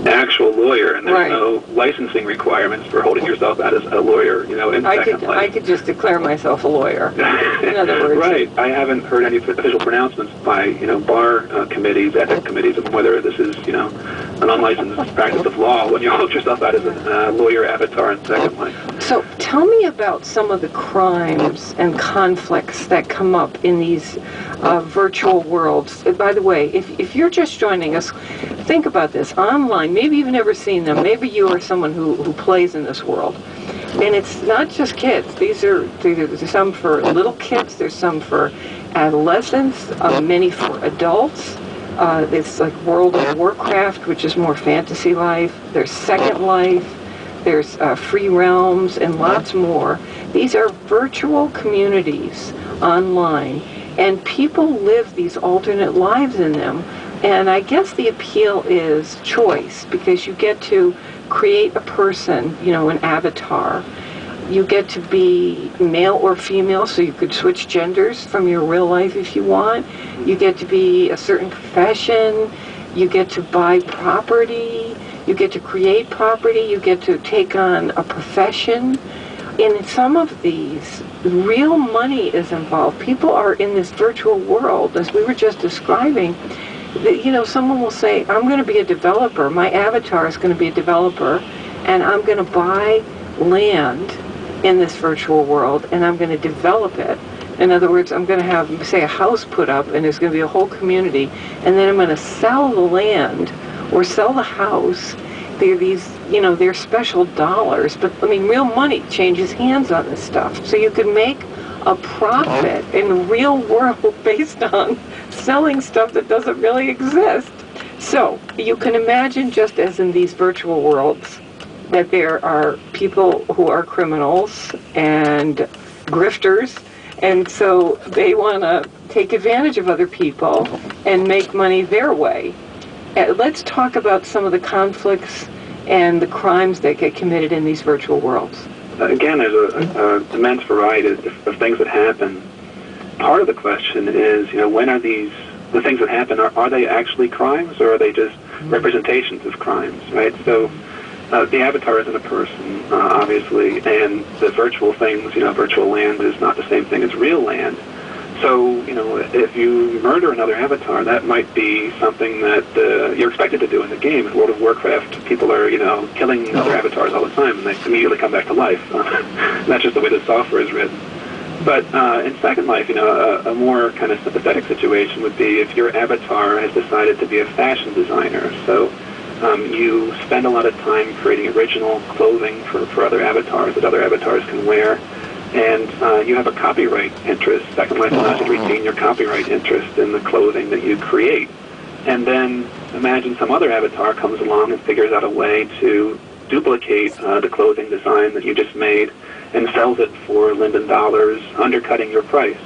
Actual lawyer, and there's no licensing requirements for holding yourself out as a lawyer, in Second Life. I could just declare myself a lawyer, in other words. Right. I haven't heard any official pronouncements by, bar committees, ethics committees, of whether this is, an unlicensed practice of law when you hold yourself out as a lawyer avatar in Second Life. So tell me about some of the crimes and conflicts that come up in these virtual worlds. By the way, if you're just joining us, think about this. Online, maybe you've never seen them. Maybe you are someone who plays in this world. And it's not just kids. There's some for little kids. There's some for adolescents, many for adults. It's like World of Warcraft, which is more fantasy life. There's Second Life. There's Free Realms and lots more. These are virtual communities online, and people live these alternate lives in them. And I guess the appeal is choice, because you get to create a person, an avatar. You get to be male or female, so you could switch genders from your real life if you want. You get to be a certain profession. You get to buy property. You get to create property. You get to take on a profession. In some of these, real money is involved. People are in this virtual world, as we were just describing. Someone will say, I'm going to be a developer. My avatar is going to be a developer, and I'm going to buy land in this virtual world, and I'm going to develop it. In other words, I'm going to have, say, a house put up, and there's going to be a whole community, and then I'm going to sell the land or sell the house. They're these, they're special dollars, but real money changes hands on this stuff. So you can make a profit in the real world based on selling stuff that doesn't really exist. So you can imagine, just as in these virtual worlds, that there are people who are criminals and grifters, and so they want to take advantage of other people and make money their way. Let's talk about some of the conflicts and the crimes that get committed in these virtual worlds. Again, there's an immense variety of things that happen. Part of the question is, when are the things that happen, are they actually crimes, or are they just representations of crimes, right? So the avatar isn't a person, obviously, and the virtual things, virtual land is not the same thing as real land. So, if you murder another avatar, that might be something that you're expected to do in the game. In World of Warcraft, people are, killing other avatars all the time, and they immediately come back to life. That's just the way the software is written. But in Second Life, a more kind of sympathetic situation would be if your avatar has decided to be a fashion designer. So you spend a lot of time creating original clothing for other avatars that other avatars can wear. And you have a copyright interest. Second Life allows you to retain your copyright interest in the clothing that you create. And then imagine some other avatar comes along and figures out a way to duplicate the clothing design that you just made and sells it for Linden dollars, undercutting your price.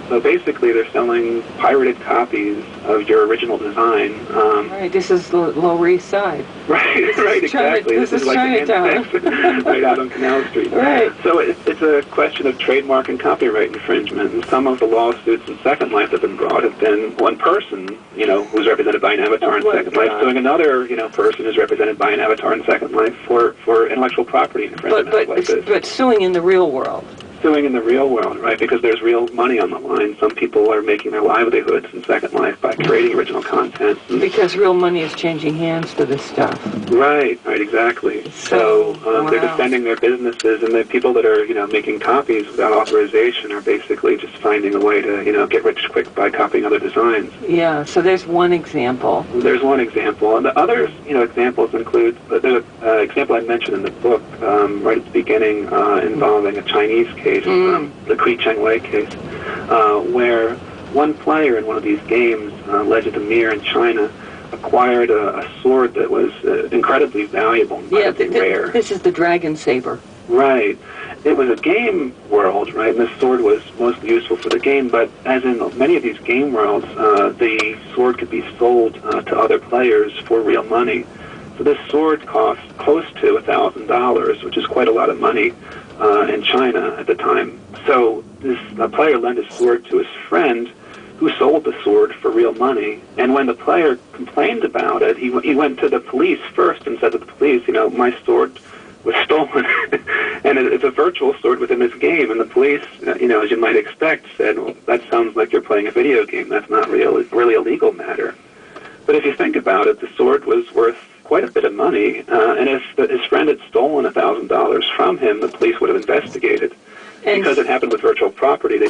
So basically, they're selling pirated copies of your original design. Right, this is the Lower East Side. Right, exactly. This is like Chinatown. Right out on Canal Street. Right. So it's a question of trademark and copyright infringement. And some of the lawsuits in Second Life that have been brought have been one person, who's represented by an avatar in Second Life, suing another, person who's represented by an avatar in Second Life for intellectual property infringement like this. But suing in the real world. Suing in the real world, right? Because there's real money on the line. Some people are making their livelihoods in Second Life by creating original content. Because real money is changing hands for this stuff. Right, exactly. So they're defending their businesses, and the people that are, making copies without authorization are basically just finding a way to, get rich quick by copying other designs. Yeah, so there's one example. There's one example. And the other, examples include, there's an example I mentioned in the book right at the beginning involving a Chinese case, the Kui Cheng Wei case, where one player in one of these games, Legend of Mir in China, acquired a sword that was incredibly valuable and rare. This is the Dragon Saber. Right. It was a game world, right, and this sword was mostly useful for the game, but as in many of these game worlds, the sword could be sold to other players for real money. So this sword cost close to $1,000, which is quite a lot of money in China at the time. So this player lent his sword to his friend, who sold the sword for real money. And when the player complained about it, he went to the police first and said to the police, my sword was stolen. And it's a virtual sword within this game. And the police, as you might expect, said, well, that sounds like you're playing a video game. That's not really a legal matter. But if you think about it, the sword was worth quite a bit of money, and if his friend had stolen $1,000 from him, the police would have investigated. And because it happened with virtual property, they